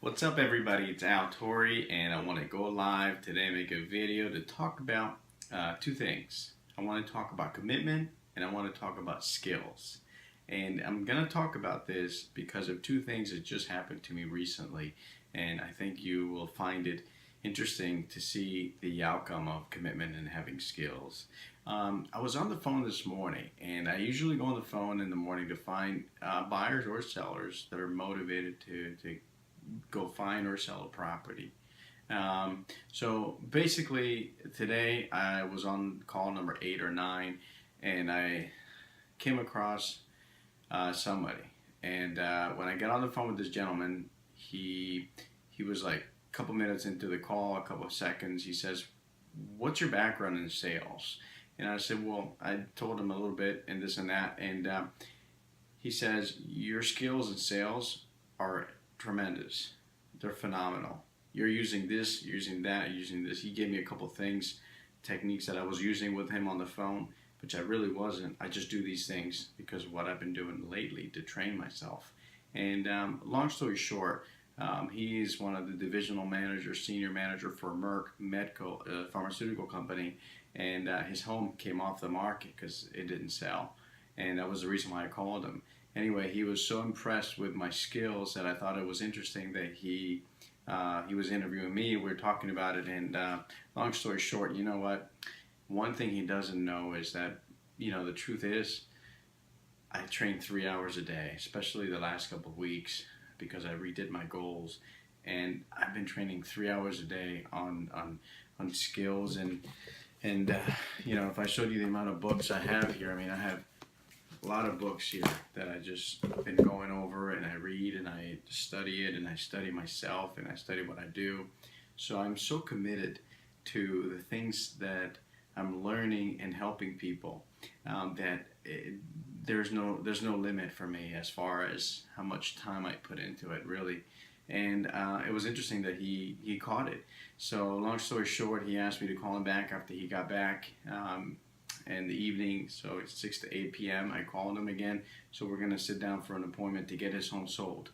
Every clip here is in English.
What's up, everybody? It's Al Torre, and I want to go live today and make a video to talk about two things. I want to talk about commitment, and I want to talk about skills. And I'm going to talk about this because of two things that just happened to me recently, and I think you will find it interesting to see the outcome of commitment and having skills. I was on the phone this morning, and I usually go on the phone in the morning to find buyers or sellers that are motivated to go find or sell a property. So basically, today I was on call number 8 or 9, and I came across somebody. And when I got on the phone with this gentleman, he was like a couple minutes into the call, a couple of seconds. He says, "What's your background in sales?" And I said, "Well," I told him a little bit and this and that. And he says, "Your skills in sales are tremendous. They're phenomenal. You're using this, using that, using this." He gave me a couple things, techniques that I was using with him on the phone, which I really wasn't. I just do these things because of what I've been doing lately to train myself. And long story short, he is one of the divisional managers, senior manager for Merck Medical, pharmaceutical company, and his home came off the market because it didn't sell. And that was the reason why I called him. Anyway, he was so impressed with my skills that I thought it was interesting that he was interviewing me. We were talking about it, and long story short, you know what? One thing he doesn't know is that, the truth is, I train 3 hours a day, especially the last couple of weeks, because I redid my goals, and I've been training 3 hours a day on skills, and if I showed you the amount of books I have here, I have a lot of books here that I just been going over, and I read, and I study it, and I study myself, and I study what I do. So I'm so committed to the things that I'm learning and helping people, that there's no limit for me as far as how much time I put into it, really. And it was interesting that he caught it. So long story short, he asked me to call him back after he got back in the evening. So it's 6 to 8 p.m. I called him again. So we're going to sit down for an appointment to get his home sold.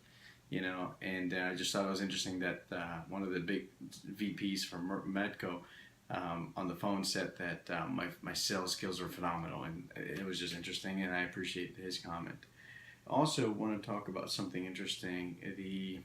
And I just thought it was interesting that one of the big VPs from Medco on the phone said that my sales skills are phenomenal, and it was just interesting, and I appreciate his comment. Also want to talk about something interesting. The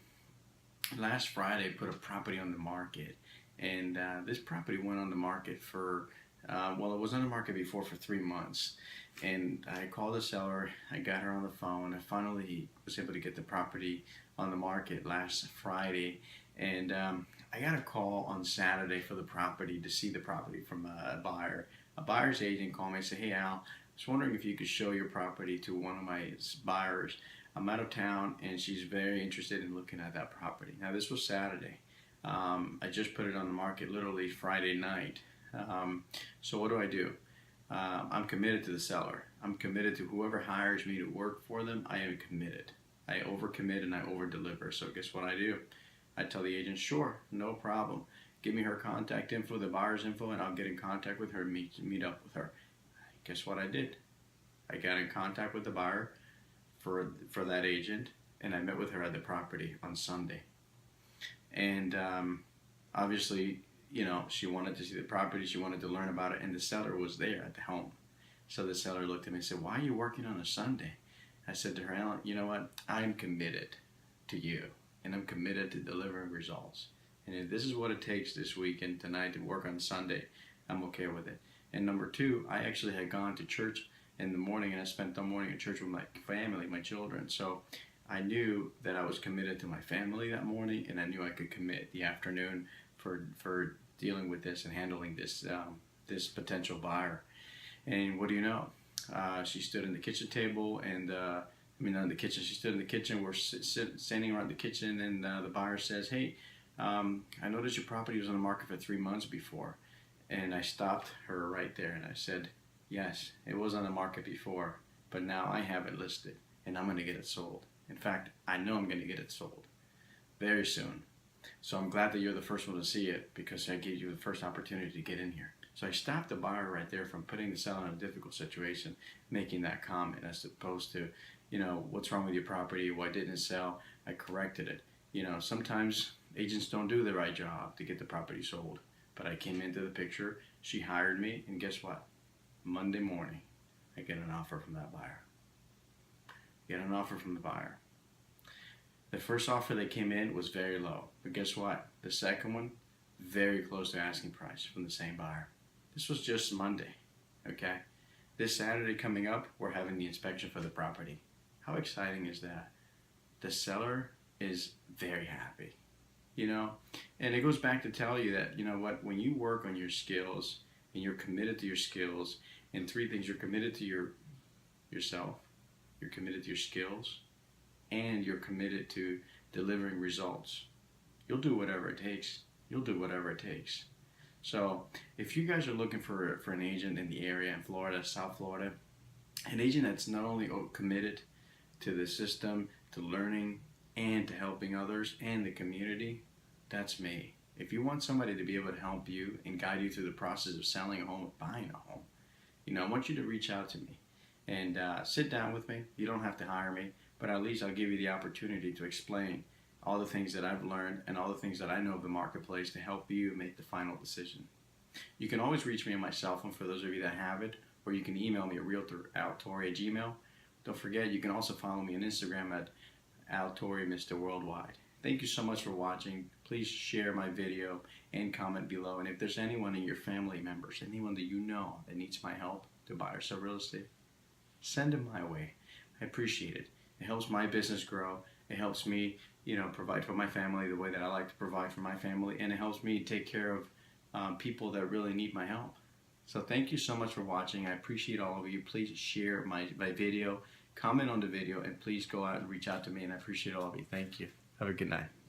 last Friday put a property on the market, and this property went on the market for it was on the market before for 3 months, and I called the seller. I got her on the phone. I finally was able to get the property on the market last Friday, and I got a call on Saturday for the property, to see the property, from a buyer. A buyer's agent called me and said, "Hey Al, I was wondering if you could show your property to one of my buyers. I'm out of town, and she's very interested in looking at that property." Now this was Saturday. I just put it on the market literally Friday night. So what do? I'm committed to the seller. I'm committed to whoever hires me to work for them. I am committed. I overcommit and I overdeliver. So guess what I do? I tell the agent, "Sure, no problem. Give me her contact info, the buyer's info, and I'll get in contact with her and meet up with her." Guess what I did? I got in contact with the buyer for that agent, and I met with her at the property on Sunday. And obviously, she wanted to see the property, she wanted to learn about it, and the seller was there at the home. So the seller looked at me and said, "Why are you working on a Sunday?" I said to her, "Alan, you know what? I'm committed to you, and I'm committed to delivering results. And if this is what it takes this week and tonight to work on Sunday, I'm okay with it." And number two, I actually had gone to church in the morning, and I spent the morning at church with my family, my children. So I knew that I was committed to my family that morning, and I knew I could commit the afternoon for dealing with this and handling this this potential buyer. And what do you know? She stood in the kitchen table, and not in the kitchen. She stood in the kitchen. We're standing around the kitchen, and the buyer says, "Hey, I noticed your property was on the market for 3 months before." And I stopped her right there, and I said, "Yes, it was on the market before, but now I have it listed, and I'm going to get it sold. In fact, I know I'm going to get it sold very soon. So I'm glad that you're the first one to see it, because I gave you the first opportunity to get in here." So I stopped the buyer right there from putting the seller in a difficult situation, making that comment, as opposed to, "What's wrong with your property? Why didn't it sell?" I corrected it. You know, sometimes agents don't do the right job to get the property sold. But I came into the picture, she hired me, and guess what? Monday morning, I get an offer from that buyer. Get an offer from the buyer. The first offer that came in was very low. But guess what? The second one, very close to asking price from the same buyer. This was just Monday, okay? This Saturday coming up, we're having the inspection for the property. How exciting is that? The seller is very happy, you know? And it goes back to tell you that, you know what, when you work on your skills and you're committed to your skills, and three things, you're committed to yourself, you're committed to your skills, and you're committed to delivering results, you'll do whatever it takes. You'll do whatever it takes. So if you guys are looking for an agent in the area in Florida, South Florida, an agent that's not only committed to the system, to learning, and to helping others and the community, that's me. If you want somebody to be able to help you and guide you through the process of selling a home or buying a home, you know, I want you to reach out to me and sit down with me. You don't have to hire me, but at least I'll give you the opportunity to explain all the things that I've learned and all the things that I know of the marketplace to help you make the final decision. You can always reach me on my cell phone for those of you that have it, or you can email me at realtoraltorre@gmail.com. Don't forget, you can also follow me on Instagram at Al Torre, Mr. Worldwide. Thank you so much for watching. Please share my video and comment below. And if there's anyone in your family members, anyone that you know that needs my help to buy or sell real estate, send them my way. I appreciate it. It helps my business grow. It helps me, you know, provide for my family the way that I like to provide for my family. And it helps me take care of people that really need my help. So thank you so much for watching. I appreciate all of you. Please share my video, comment on the video, and please go out and reach out to me. And I appreciate all of you. Thank you. Have a good night.